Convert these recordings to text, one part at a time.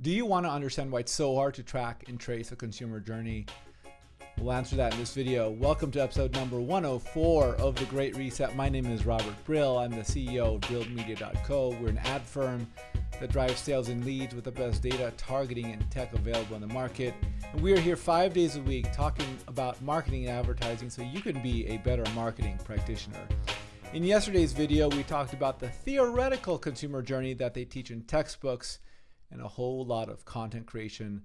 Do you want to understand why it's so hard to track and trace a consumer journey? We'll answer that in this video. Welcome to episode number 104 of The Great Reset. My name is Robert Brill. I'm the CEO of BrillMedia.co. We're an ad firm that drives sales and leads with the best data, targeting, and tech available on the market. And we are here 5 days a week talking about marketing and advertising so you can be a better marketing practitioner. In yesterday's video, we talked about the theoretical consumer journey that they teach in textbooks and a whole lot of content creation,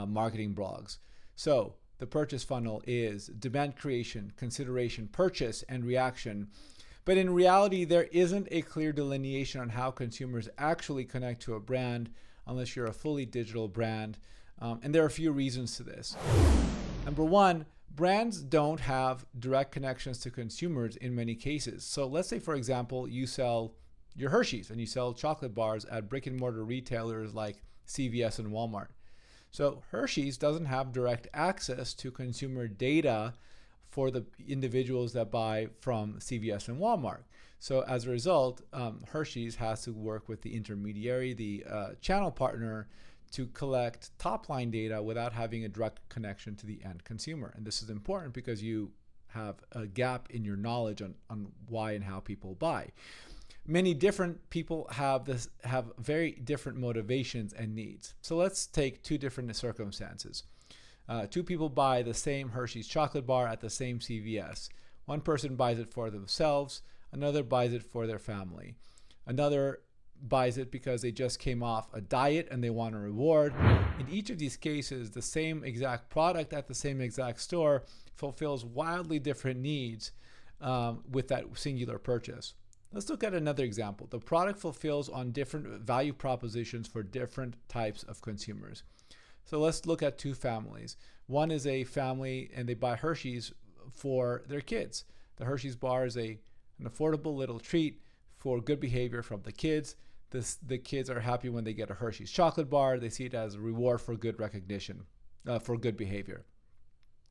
marketing blogs. So the purchase funnel is demand creation, consideration, purchase, and reaction. But in reality, there isn't a clear delineation on how consumers actually connect to a brand unless you're a fully digital brand. And there are a few reasons to this. Number one, brands don't have direct connections to consumers in many cases. So let's say, for example, you sell your Hershey's and you sell chocolate bars at brick and mortar retailers like CVS and Walmart. So Hershey's doesn't have direct access to consumer data for the individuals that buy from CVS and Walmart. So as a result, Hershey's has to work with the intermediary, the channel partner, to collect top-line data without having a direct connection to the end consumer. And this is important because you have a gap in your knowledge on why and how people buy. Many different people have very different motivations and needs. So let's take two different circumstances. Two people buy the same Hershey's chocolate bar at the same CVS. One person buys it for themselves, another buys it for their family. Another buys it because they just came off a diet and they want a reward. In each of these cases, the same exact product at the same exact store fulfills wildly different needs with that singular purchase. Let's look at another example. The product fulfills on different value propositions for different types of consumers. So let's look at two families. One is a family and they buy Hershey's for their kids. The Hershey's bar is an affordable little treat for good behavior from the kids. The kids are happy when they get a Hershey's chocolate bar. They see it as a reward for good recognition, for good behavior.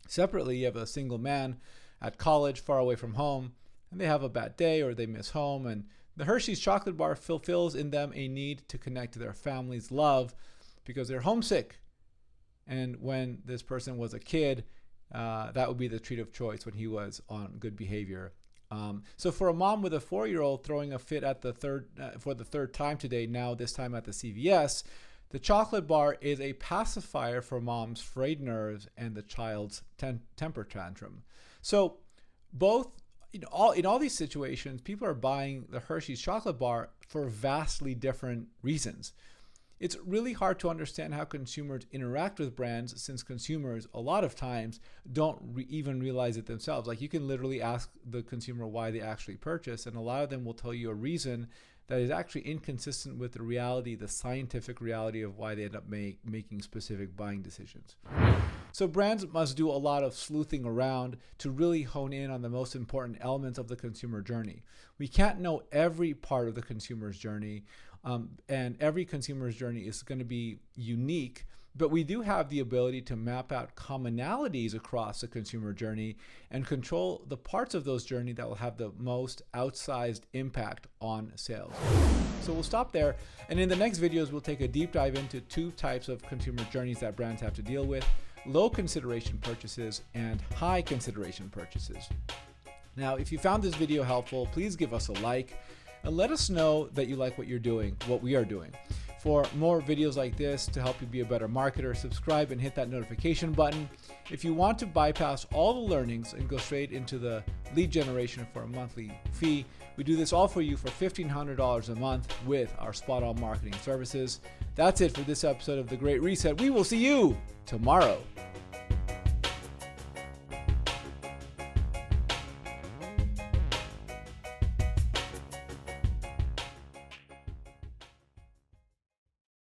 Separately, you have a single man at college far away from home, and they have a bad day or they miss home, and the Hershey's chocolate bar fulfills in them a need to connect to their family's love because they're homesick. And when this person was a kid, that would be the treat of choice when he was on good behavior. So for a mom with a 4-year-old throwing a fit at for the third time today, now this time at the CVS, the chocolate bar is a pacifier for mom's frayed nerves and the child's temper tantrum. So in all these situations, people are buying the Hershey's chocolate bar for vastly different reasons. It's really hard to understand how consumers interact with brands since consumers a lot of times don't even realize it themselves. Like, you can literally ask the consumer why they actually purchase, and a lot of them will tell you a reason that is actually inconsistent with the reality, the scientific reality of why they end up making specific buying decisions. So brands must do a lot of sleuthing around to really hone in on the most important elements of the consumer journey. We can't know every part of the consumer's journey, and every consumer's journey is going to be unique, but we do have the ability to map out commonalities across the consumer journey and control the parts of those journey that will have the most outsized impact on sales. So we'll stop there, and in the next videos, we'll take a deep dive into two types of consumer journeys that brands have to deal with: low consideration purchases and high consideration purchases. Now, if you found this video helpful, please give us a like and let us know that you like what we are doing. For more videos like this to help you be a better marketer, subscribe and hit that notification button. If you want to bypass all the learnings and go straight into the lead generation for a monthly fee, we do this all for you for $1,500 a month with our spot on marketing services. That's it for this episode of The Great Reset. We will see you tomorrow.